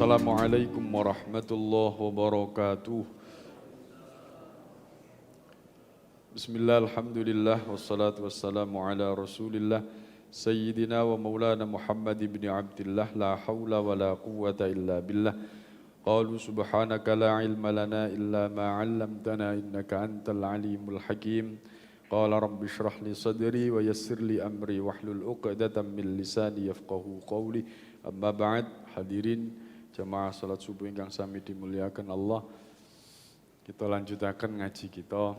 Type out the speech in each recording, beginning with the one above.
Assalamualaikum warahmatullahi wabarakatuh. Bismillah, alhamdulillah, wassalatu wassalamu ala rasulillah Sayyidina wa maulana Muhammad ibn Abdillah. La hawla wa la quwwata illa billah. Qalu subhanaka la ilma lana illa ma 'allamtana innaka antal alimul hakim. Qala rabbi shrah li sadri wa yassir li amri wahlul 'uqdatam min lisani yafqahu qawli. Amma ba'd, hadirin jamaah salat subuh ingkang sami dimuliakan Allah. Kita lanjutaken ngaji kita.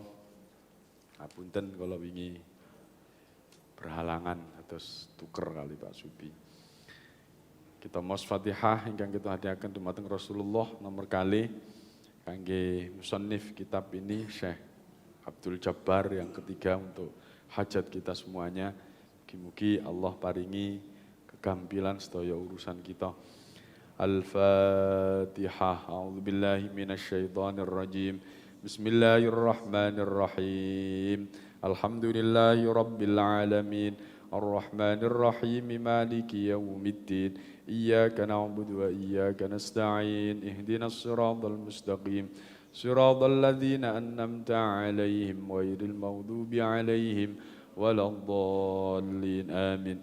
Apunten kalau wingi berhalangan terus tuker kali Pak Subi. Kita maos Fatihah ingkang kita hadiahkan dumateng Rasulullah nomor kali kangge musannif kitab ini Syekh Abdul Jabbar yang ketiga untuk hajat kita semuanya. Mugi-mugi Allah paringi kegampilan sedaya urusan kita. Al-Fatihah. A'udzubillahi minasyaitonir rajim. Bismillahirrahmanirrahim. Alhamdulillahi rabbil alamin. Ar-Rahmanir Rahim. Maliki yaumiddin. Iyyaka na'budu wa iyyaka nasta'in. Ihdinas siratal mustaqim. Siratal ladzina an'amta 'alaihim ghairil maghdubi 'alaihim waladdallin. Amin.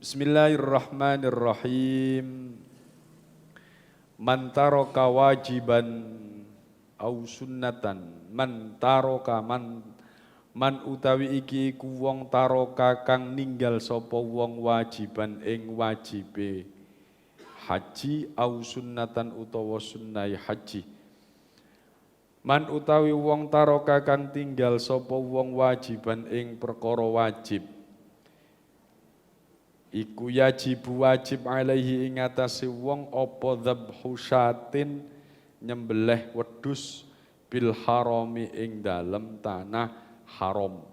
Bismillahirrahmanirrahim. Man taraka wajiban au sunnatan. Man taroka man utawi iki iku wong taroka kang ninggal sapa wong wajiban ing wajibe haji au sunnatan utawa sunnah haji. Man utawi wong taroka kang tinggal sapa wong wajiban ing perkara wajib iku yajibu wajib alaihi ing atase wong apa dzabhu syatin nyembelih wedhus bil harami ing dalem tanah haram.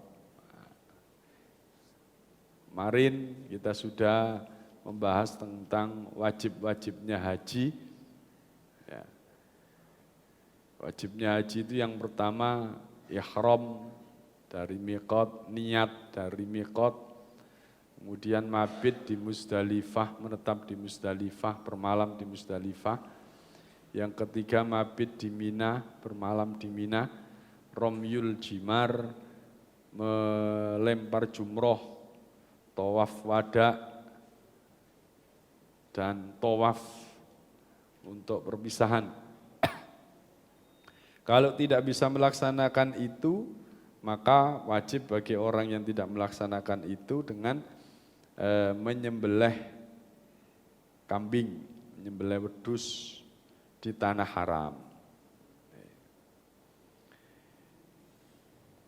Kemarin kita sudah membahas tentang wajib-wajibnya haji. Ya. Wajibnya haji itu yang pertama ihram dari miqat, niat dari miqat. Kemudian mabit di Muzdalifah, menetap di Muzdalifah, bermalam di Muzdalifah. Yang ketiga mabit di Mina, bermalam di Mina. Romyul jimar, melempar jumroh, tawaf wada, dan tawaf untuk perpisahan. Kalau tidak bisa melaksanakan itu, maka wajib bagi orang yang tidak melaksanakan itu dengan menyembelih kambing, menyembelih wedhus di tanah haram.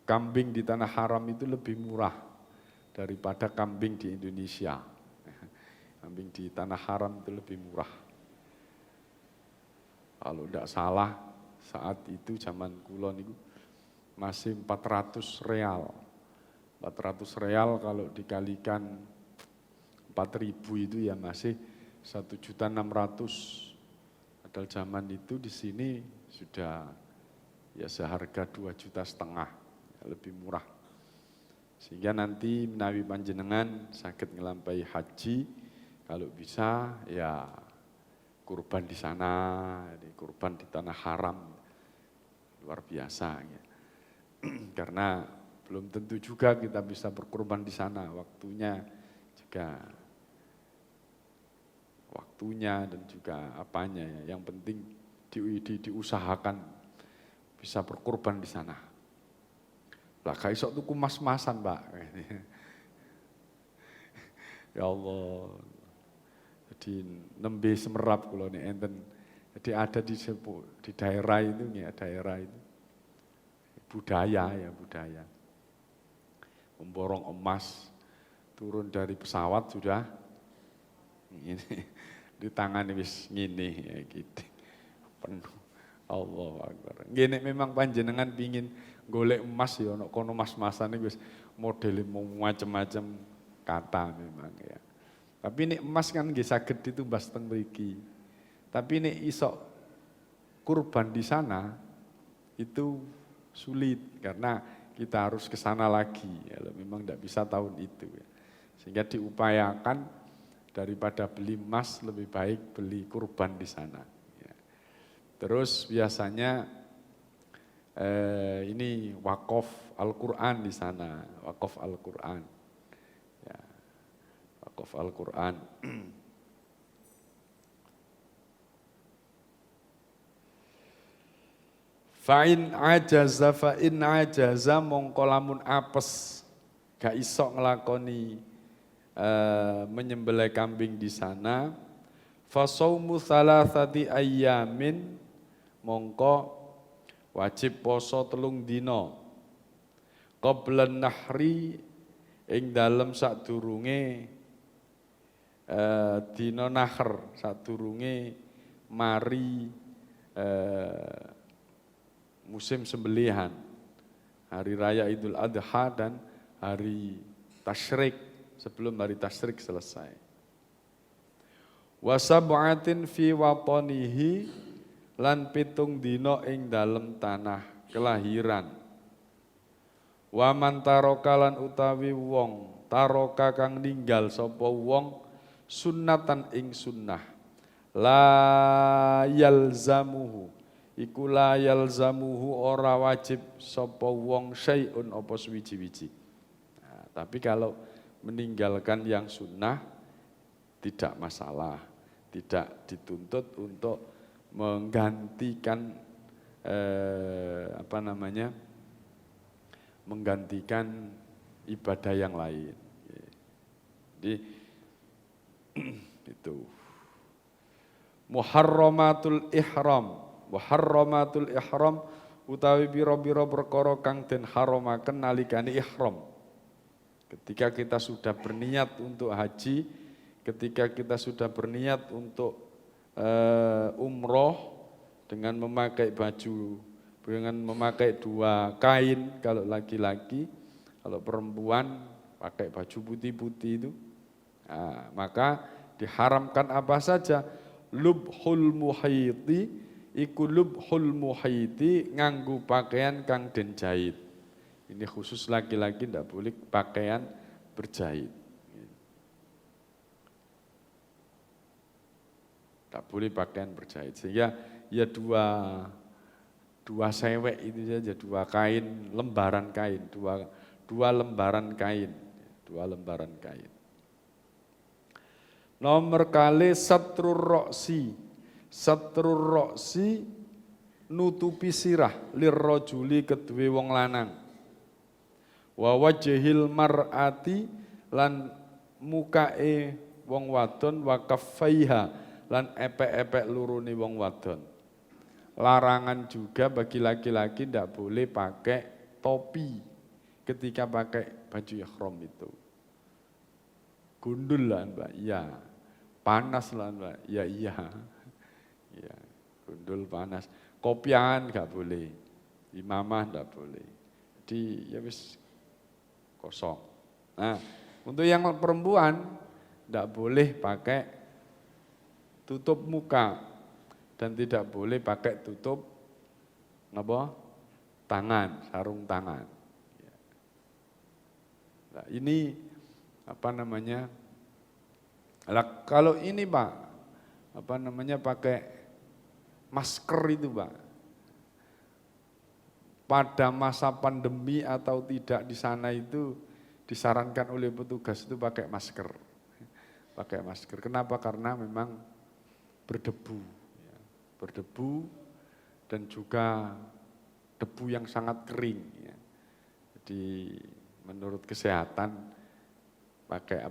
Kambing di tanah haram itu lebih murah daripada kambing di Indonesia. Kambing di tanah haram itu lebih murah. Kalau tidak salah, saat itu zaman kulon itu masih 400 real. 400 real kalau dikalikan 4.000 itu ya masih 1.600.000. Padahal zaman itu di sini sudah ya seharga 2,5 juta, lebih murah. Sehingga nanti menawi panjenengan sakit ngelampahi haji, kalau bisa ya kurban di sana, kurban di tanah haram, luar biasa. Ya. Karena belum tentu juga kita bisa berkurban di sana, waktunya dan juga apanya ya. Yang penting diusahakan bisa berkurban di sana. Lah gak iso tuku mas-masan, Pak. Ya Allah. Jadi nembe semerap kula nek enten. Jadi ada di daerah itu ya, daerah itu budaya. Memborong emas turun dari pesawat sudah ini di tangan wis ngene ya gitu. Penuh. Allah Akbar. Ngene memang panjenengan pingin golek emas ya ono kono mas-masan wis modele macam-macam kata memang ya. Tapi nek emas kan nggih saged ditumbas teng mriki. Tapi nek iso kurban di sana itu sulit karena kita harus ke sana lagi. Ya, memang tidak bisa tahun itu ya. Sehingga diupayakan Daripada beli emas lebih baik beli kurban di sana. Ya. Terus biasanya ini wakaf Al-Quran di sana, wakaf Al-Quran. Ya, wakaf Al-Quran. Fa'in ajaza mongko lamun apes gak iso nglakoni menyembelih kambing di sana, fasaumu thalathati ayyamin mongko wajib poso 3 dina qablan nahri ing dalem sadurunge dina nahr, sadurunge mari musim sembelihan, hari raya Idul Adha dan hari tasyrik, sebelum hari tasyrik selesai. Wasab'atin fi watanihi lan 7 dina ing dalem tanah kelahiran. Wa man taraka lan utawi wong taraka kang ninggal sapa wong sunnatan ing sunnah la yalzamuhu iku la yalzamuhu ora wajib sapa wong syai'un apa suwiji-wiji. Nah, tapi kalau meninggalkan yang sunnah tidak masalah, tidak dituntut untuk menggantikan menggantikan ibadah yang lain. Jadi itu muharramatul ihram. Muharramatul ihram utawi biro-biro perkara kang den haramaken nalikane ihram. Ketika kita sudah berniat untuk haji, ketika kita sudah berniat untuk umroh dengan memakai baju, dengan memakai 2 kain kalau laki-laki, kalau perempuan pakai baju putih-putih itu, nah, maka diharamkan apa saja, lubhul muhaiti, iku lubhul muhaiti nganggu pakaian kang den jahit. Ini khusus laki-laki tidak boleh pakaian berjahit. Tak boleh pakaian berjahit. Sehingga ya dua sewek itu saja, 2 kain, lembaran kain, dua lembaran kain, 2 lembaran kain. Nomor kali satrur roksi. Satrur roksi nutupi sirah lirrajuli kedue wong lanang. Wa wajhil mar'ati lan mukae wong wadon wa kaffaiha lan epek-epek lurune wong wadon. Larangan juga bagi laki-laki tidak boleh pakai topi ketika pakai baju ihram itu. Gundul lah Mbak, iya. Panas lah Mbak, ya iya. Ya, gundul panas. Kopiahan enggak boleh. Imamah enggak boleh. Jadi ya wis kosong. Nah, untuk yang perempuan enggak boleh pakai tutup muka dan tidak boleh pakai tutup apa? Tangan, sarung tangan. Nah, ini apa namanya? Kalau ini Pak, pakai masker itu Pak, pada masa pandemi atau tidak di sana itu disarankan oleh petugas itu pakai masker. Pakai masker. Kenapa? Karena memang berdebu. Berdebu dan juga debu yang sangat kering. Jadi menurut kesehatan pakai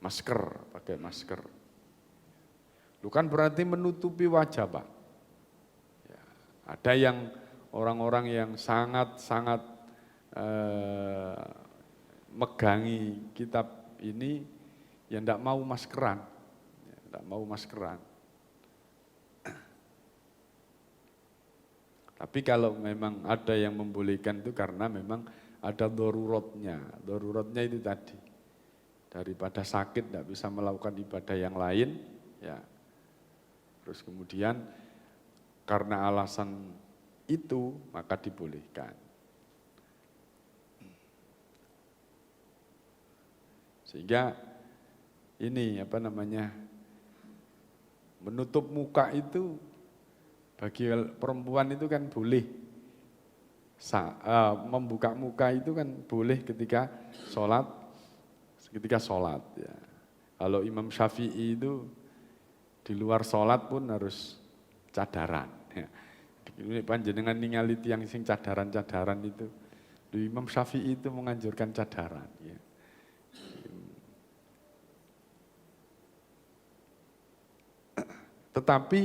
masker, pakai masker. Bukan berarti menutupi wajah Pak. Ya, ada yang orang-orang yang sangat-sangat megangi kitab ini yang tidak mau maskeran. Tidak mau maskeran. Tapi kalau memang ada yang membolehkan itu karena memang ada daruratnya. Daruratnya itu tadi. Daripada sakit tidak bisa melakukan ibadah yang lain, ya. Terus kemudian karena alasan itu maka dibolehkan. Sehingga ini menutup muka itu bagi perempuan itu kan boleh. Membuka muka itu kan boleh ketika sholat ya. Kalau Imam Syafi'i itu di luar sholat pun harus cadaran. Ya. Ini panjenengan ningali tiang sing cadaran itu. Imam Syafi'i itu menganjurkan cadaran. Ya. Tetapi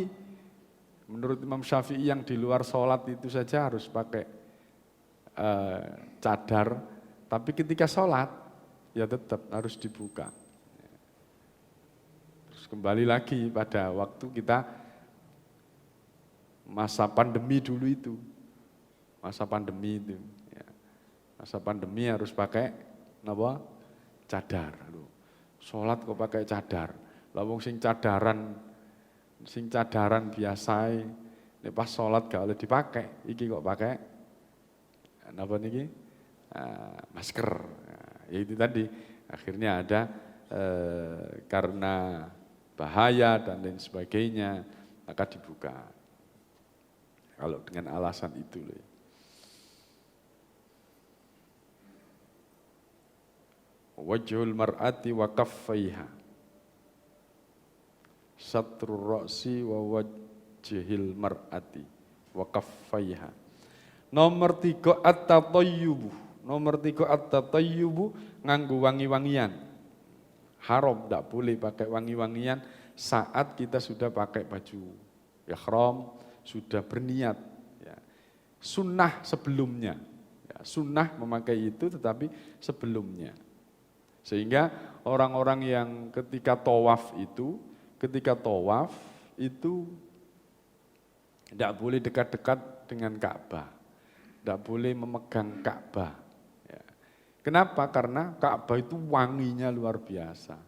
menurut Imam Syafi'i yang di luar sholat itu saja harus pakai cadar. Tapi ketika sholat ya tetap harus dibuka. Terus kembali lagi pada waktu kita masa pandemi dulu itu. Masa pandemi itu. Ya. Masa pandemi harus pakai cadar. Sholat kok pakai cadar. Lawang sing cadaran biasa, nek pas sholat gak oleh dipakai, iki kok pakai masker. Ya itu tadi, akhirnya ada karena bahaya dan lain sebagainya, maka dibuka. Kalau dengan alasan itu loh. Wajhul mar'ati wa kaffaiha. Satrul ra'si wa wajhil mar'ati wa kaffaiha. Nomor 3 at-tatayyubu. Nomor 3 at-tatayyubu nganggo wangi-wangian. Haram, tidak boleh pakai wangi-wangian saat kita sudah pakai baju ihram, sudah berniat. Ya. Sunnah sebelumnya. Ya, sunnah memakai itu tetapi sebelumnya. Sehingga orang-orang yang ketika tawaf itu tidak boleh dekat-dekat dengan Ka'bah, tidak boleh memegang Ka'bah. Ya. Kenapa? Karena Ka'bah itu wanginya luar biasa.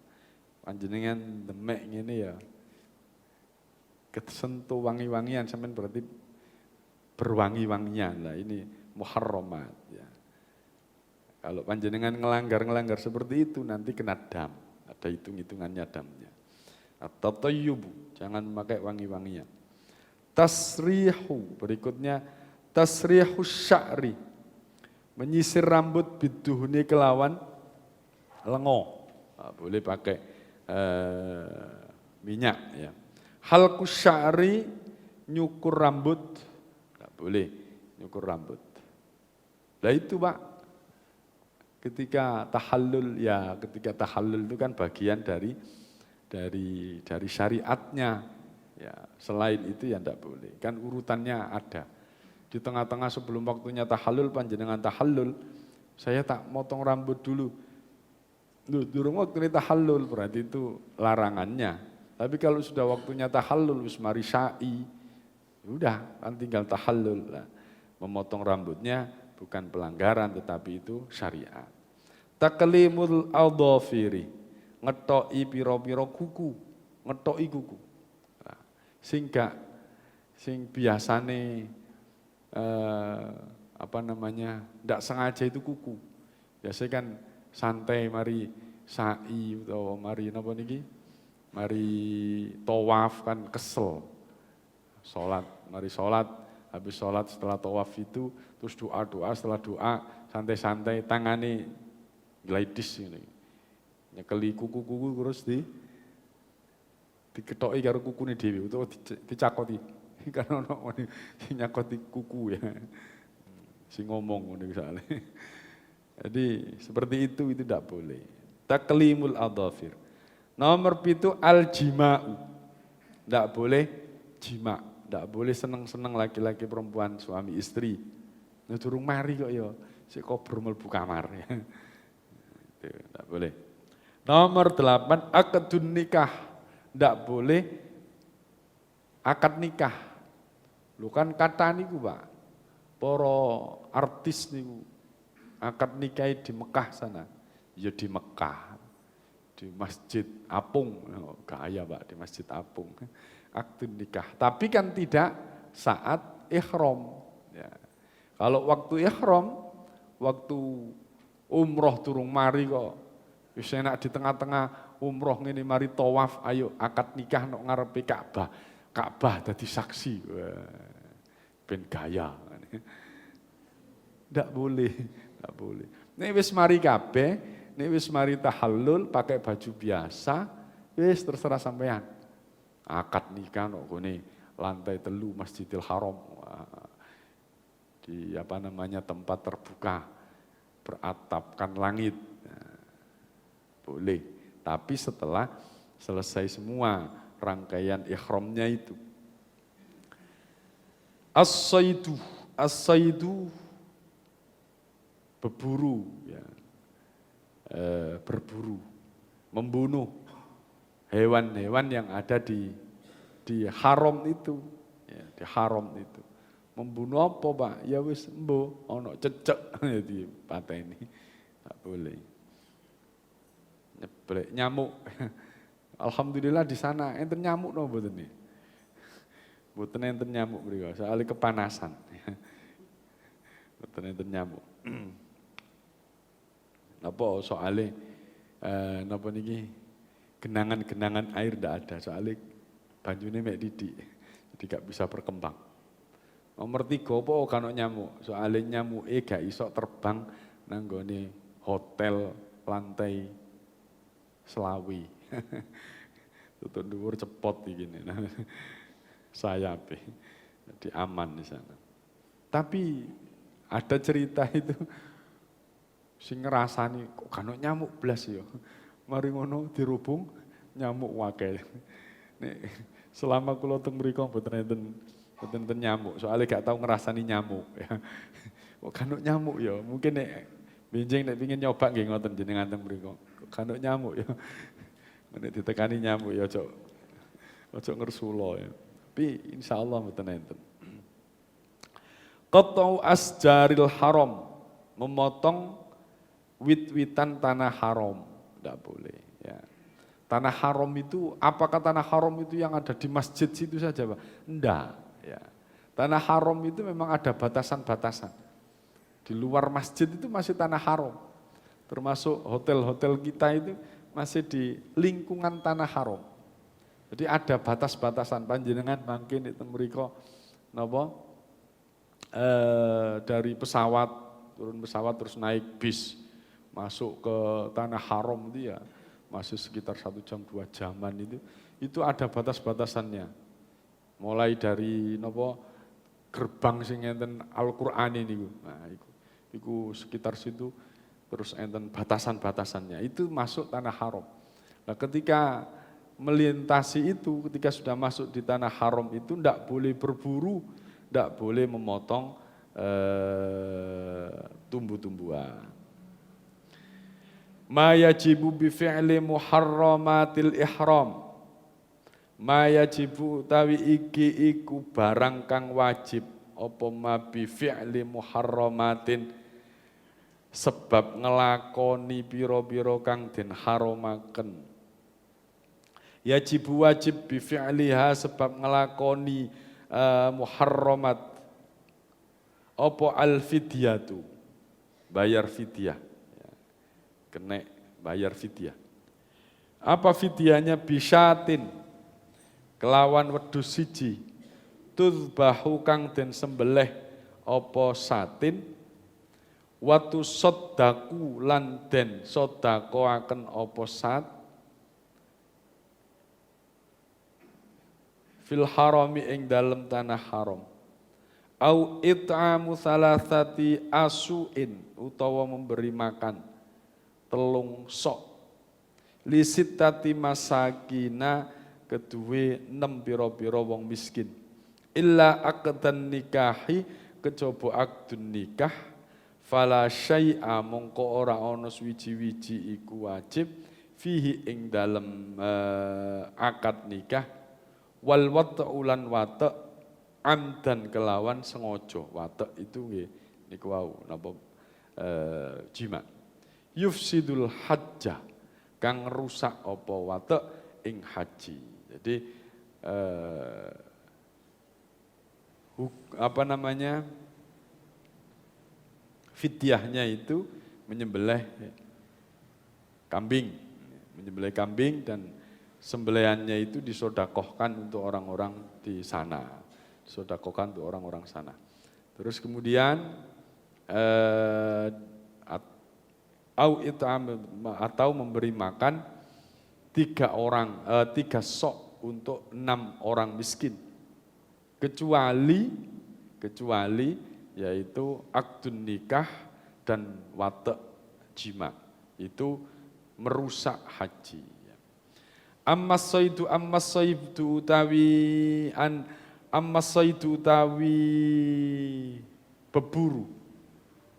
Panjenengan demek ngene ya, kesentuh wangi-wangian, sampean berarti berwangi-wangian lah, ini muharramat. Ya. Kalau panjenengan ngelanggar seperti itu nanti kena dam, ada hitung-hitungannya damnya. At-tatayyubu, jangan memakai wangi-wangian. Tasrihu, berikutnya tasrihu sya'ri, menyisir rambut biduhni kelawan lengo. Nah, boleh pakai minyak ya. Halqus sya'ri, nyukur rambut, enggak boleh nyukur rambut. Lah itu Pak, ketika tahallul itu kan bagian dari syariatnya. Ya, selain itu ya enggak boleh. Kan urutannya ada. Di tengah-tengah sebelum waktunya tahallul, panjenengan tahallul, saya tak motong rambut dulu. Durung waktu ini tahallul, berarti itu larangannya. Tapi kalau sudah waktunya tahallul, wis mari syai, udah kan tinggal tahallul. Nah, memotong rambutnya bukan pelanggaran tetapi itu syariat. Taklimul adhafiri, ngetoki pira-pira kuku, ngetoki kuku. Nah, sing biasane ndak sengaja itu kuku. Biasanya kan santai mari sa'i atau mari mari tawaf kan kesel. Mari sholat, habis sholat setelah tawaf itu terus doa, setelah doa santai-santai tangani glidis ini. Nyekeli kuku-kuku terus diketoki karo kukune dhewe utawa dicakoti. Karena ono sing nyakoti kuku ya. Sing ngomong ngono misale. Jadi seperti itu tidak boleh. Taklimul adhafir. Nomor 7 al-jima'u. Tidak boleh jima', tidak boleh seneng-seneng laki-laki perempuan suami istri. Durung mari kok ya, sik kober mlebu kamar ya. Itu tidak boleh. Nomor 8 akadun nikah. Tidak boleh akad nikah. Lu kan kata niku Pak, para artis niku akad nikah di Mekah sana. Ya di Mekah, di Masjid Apung, gaya Pak, di Masjid Apung. Akad nikah, tapi kan tidak saat ihram. Ya. Kalau waktu ihram, waktu umroh turung mari kok, Wis enak di tengah-tengah umroh ngene mari tawaf, ayo akad nikah nok ngarepe Ka'bah. Ka'bah dadi saksi. Wah, ben gaya. Ndak boleh, ndak boleh. Nek wis mari kabeh, nek wis mari tahallul pakai baju biasa, wis terserah sampean. Akad nikah nok gone lantai 3 Masjidil Haram. Di tempat terbuka beratapkan langit. Boleh, tapi setelah selesai semua rangkaian ihramnya itu. As-saidu berburu, ya. Berburu, membunuh hewan-hewan yang ada di haram itu, ya, di haram itu. Membunuh apa, Pak? Ya wis embo ono cecek di pateni. Tak boleh. Nyeblek nyamuk. Alhamdulillah di sana enten nyamuk no mboten niki. Mboten enten nyamuk mriku, soalnya kepanasan. Mboten enten nyamuk. Napa soalnya napa niki genangan-genangan air ndak ada, soalnya banyune mek didik. Jadi gak bisa berkembang. Nomor 3 apa kan nyamuk, soalnya nyamuke gak iso terbang nang gone hotel lantai selawi. Tutup dhuwur cepot iki ngene. Sayape. Jadi aman di sana. Tapi ada cerita itu sing ngrasani kok kan nyamuk blas ya. Mari ngono dirubung nyamuk wakil. Nek selama kula teng mriku mboten enten nyamuk, soalnya gak tahu ngerasani nyamuk ya. Kok kanuk nyamuk ya, mungkin nek benjing nek pengin nyoba nggih ngoten jenengan teng mriku. Kok kanuk nyamuk ya. Nek ditekani nyamuk ya ojo ngersula ya. Tapi insyaallah mboten enten. Qat'u asjaril haram, memotong wit-witan tanah haram, enggak boleh ya. Tanah haram itu, apakah tanah haram itu yang ada di masjid situ saja, Pak? Enggak. Ya. Tanah haram itu memang ada batasan-batasan. Di luar masjid itu masih tanah haram. Termasuk hotel-hotel kita itu masih di lingkungan tanah haram. Jadi ada batas-batasan panjenengan mungkin itu mriko napa dari pesawat, turun pesawat terus naik bis masuk ke tanah haram itu ya masih sekitar 1 jam 2 jaman itu ada batas-batasannya. Mulai dari gerbang sing enten Al-Qur'an niku. Nah, iku sekitar situ terus enten batasan-batasannya. Itu masuk tanah haram. Nah, ketika melintasi itu, ketika sudah masuk di tanah haram itu ndak boleh berburu, ndak boleh memotong tumbuh-tumbuhan. Ma yajibu bi fi'li muharramatil ihram. Ma yajibu utawi iki iku barang kang wajib apa ma bi fi'li muharramatin sebab ngelakoni pira-pira kang den haramaken. Yajibu wajib bi fi'liha sebab ngelakoni muharramat apa al fidyatu bayar fidyah ya. Kena bayar fidyah. Apa fidyahnya? Bisyatin kelawan wedhus siji tudbahu kang den sembelih apa satin watu sodaku lan den sodakoaken apa sat fil harami ing dalem tanah haram au it'amu salasati asuin utawa memberi makan 3 sok lisitati masakina kedue 6 pira-pira wong miskin illa aqdan nikahi kejaba akdun nikah fala syai'a mongko ora ana suwiji-wiji iku wajib fihi ing dalem akad nikah wal wat'u lan wata' amdan kelawan sengaja. Wata' itu nggih niku wau napa jima yufsidul hajjah kang rusak apa wata' ing haji. Jadi fidyahnya itu menyembelih kambing, menyembelih kambing dan sembelihannya itu disodakohkan untuk orang-orang di sana, disodakohkan untuk orang-orang sana. Terus kemudian atau memberi makan 3 sok untuk 6 orang miskin, kecuali yaitu akdun nikah dan wate jima, itu merusak haji. Ammas saidu utawi beburu,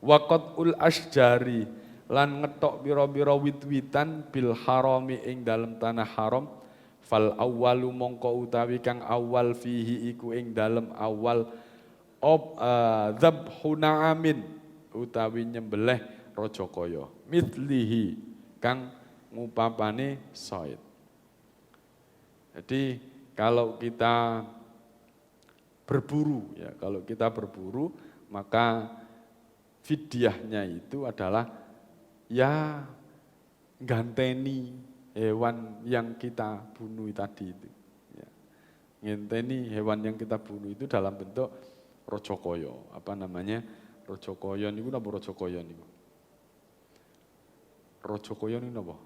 waqatul asjari lan ngetok pira-pira wit-witan bil harami ing dalem tanah haram, fal awwalu mongko utawi kang awal fihi iku ing dalem awal dzabhuna amin utawi nyembelih raja kaya mithlihi kang ngupapane said. Jadi kalau kita berburu ya, kalau kita berburu maka fidyahnya itu adalah ya ganteni hewan yang kita bunuh tadi itu. Ya. Ngenteni hewan yang kita bunuh itu dalam bentuk rojokoyo. Apa namanya? Rojokoyo niku napa rojokoyo niku? Rojokoyo niku napa?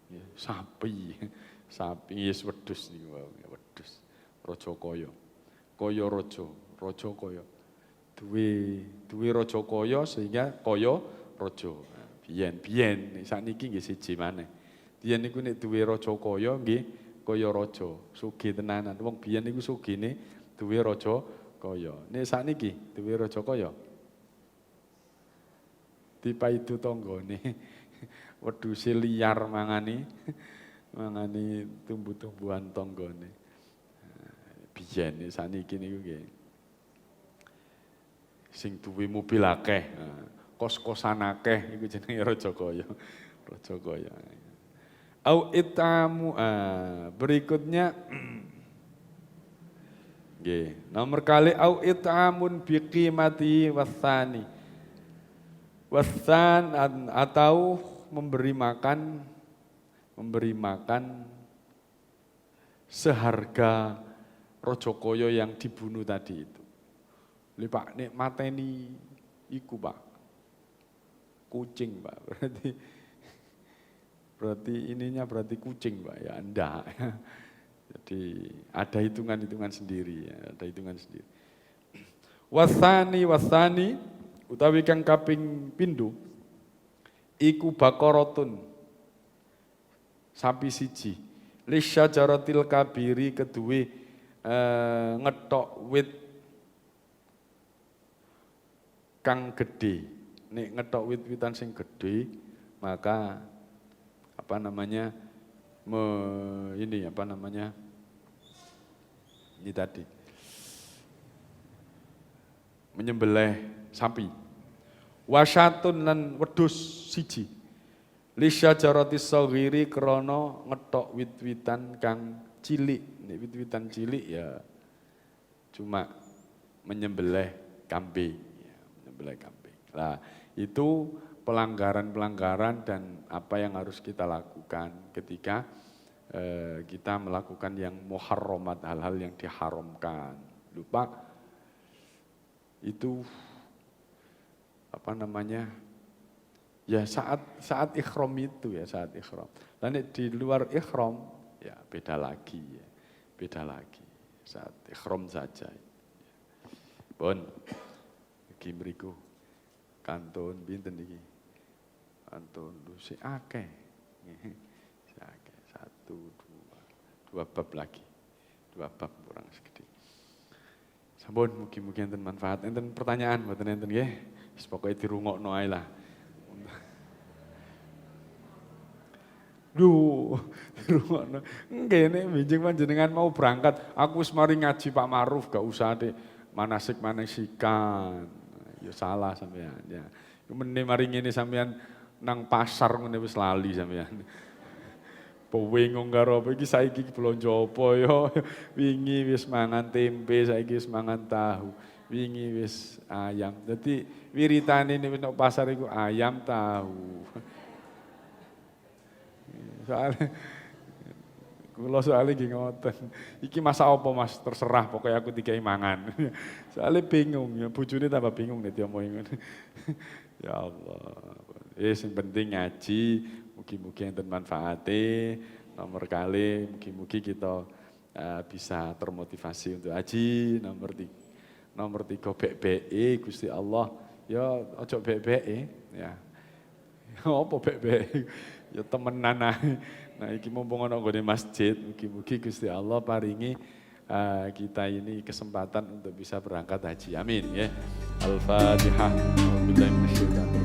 Ya, sapi. Sapi yes wedhus niku, wedhus. Rojokoyo. Koyo rojo, rojo koyo. Duwe raja kaya sehingga kaya raja. Biyen sakniki nggih siji maneh. Biyen niku nek duwe raja kaya nggih kaya raja, sugih tenanan. Wong biyen niku sugihne duwe raja kaya. Nek sakniki duwe raja kaya dipaidu tanggane. Wedhuse liar mangani tumbuh-tumbuhan tanggane. Biyen sakniki niku nggih sing duwe mobil akeh, kos-kosan akeh iku jenenge raja kaya. Raja kaya. Au itamu berikutnya nggih, nomor kali au itamun biqimati wasani. Wasan atau memberi makan seharga raja kaya yang dibunuh tadi itu. Lha Pak nek mateni iku Pak. Kucing Pak. Berarti ininya berarti kucing Pak ya, enggak. Jadi ada hitungan-hitungan sendiri ya, ada hitungan sendiri. Wasani utawi kang kaping pindho iku bakorotun sapi siji. Lisyajaratil kabiri keduwe ngetok wit kang gede. Nek ngetok wit-witan sing gede, maka ini tadi menyembelih sapi. Wasyatun lan wedhus siji. Lisyajarati shaghiri krana ngetok wit-witan kang cilik. Nek wit-witan cilik ya cuma menyembelih kambing. Nah, itu pelanggaran-pelanggaran dan apa yang harus kita lakukan ketika kita melakukan yang muharramat, hal-hal yang diharamkan. Lupa itu ya saat ikhram itu ya, saat ikhram. Dan di luar ikhram ya beda lagi. Saat ikhram saja. Pun iki mriku kantun pinten iki? Kantun si akeh. Akeh 1 2 bab lagi. 2 bab kurang segede. Sampun mugi-mugi enten manfaat. Enten pertanyaan mboten enten nggih? Wis pokoke dirungokno ae lah. Dirungokno. Nggih nek benjing panjenengan mau berangkat, aku wis mari ngaji Pak Maruf, gak usah deh manasik-manasikan. Ya salah sampean ya. Meneh mari ngene sampean nang pasar ngene wis lali sampean. Bingung karo apa iki saiki blonjo apa ya. Wingi wis mangan tempe, saiki wis mangan tahu. Wingi wis ayam. Dadi wiritane nek pasar iku ayam tahu. Soalnya kula soalnya nggih ngoten. Iki masa apa Mas? Terserah pokoknya aku dikai mangan. Soalnya bingung ya, bojone tambah bingung nek diomongi ngono. Ya Allah. Yang penting ngaji, mugi-mugi enten manfaate. Nomor kali, mugi-mugi kita bisa termotivasi untuk haji. Nomor tiga bek-beke Gusti Allah. Ya ojo bek-beke ya. Apa bek-beke? Ya temenan ae. Nah iki mumpung ana nggone masjid, mugi-mugi Gusti Allah paringi kita ini kesempatan untuk bisa berangkat haji. Amin ya. Al-Fatihah. Alhamdulillah.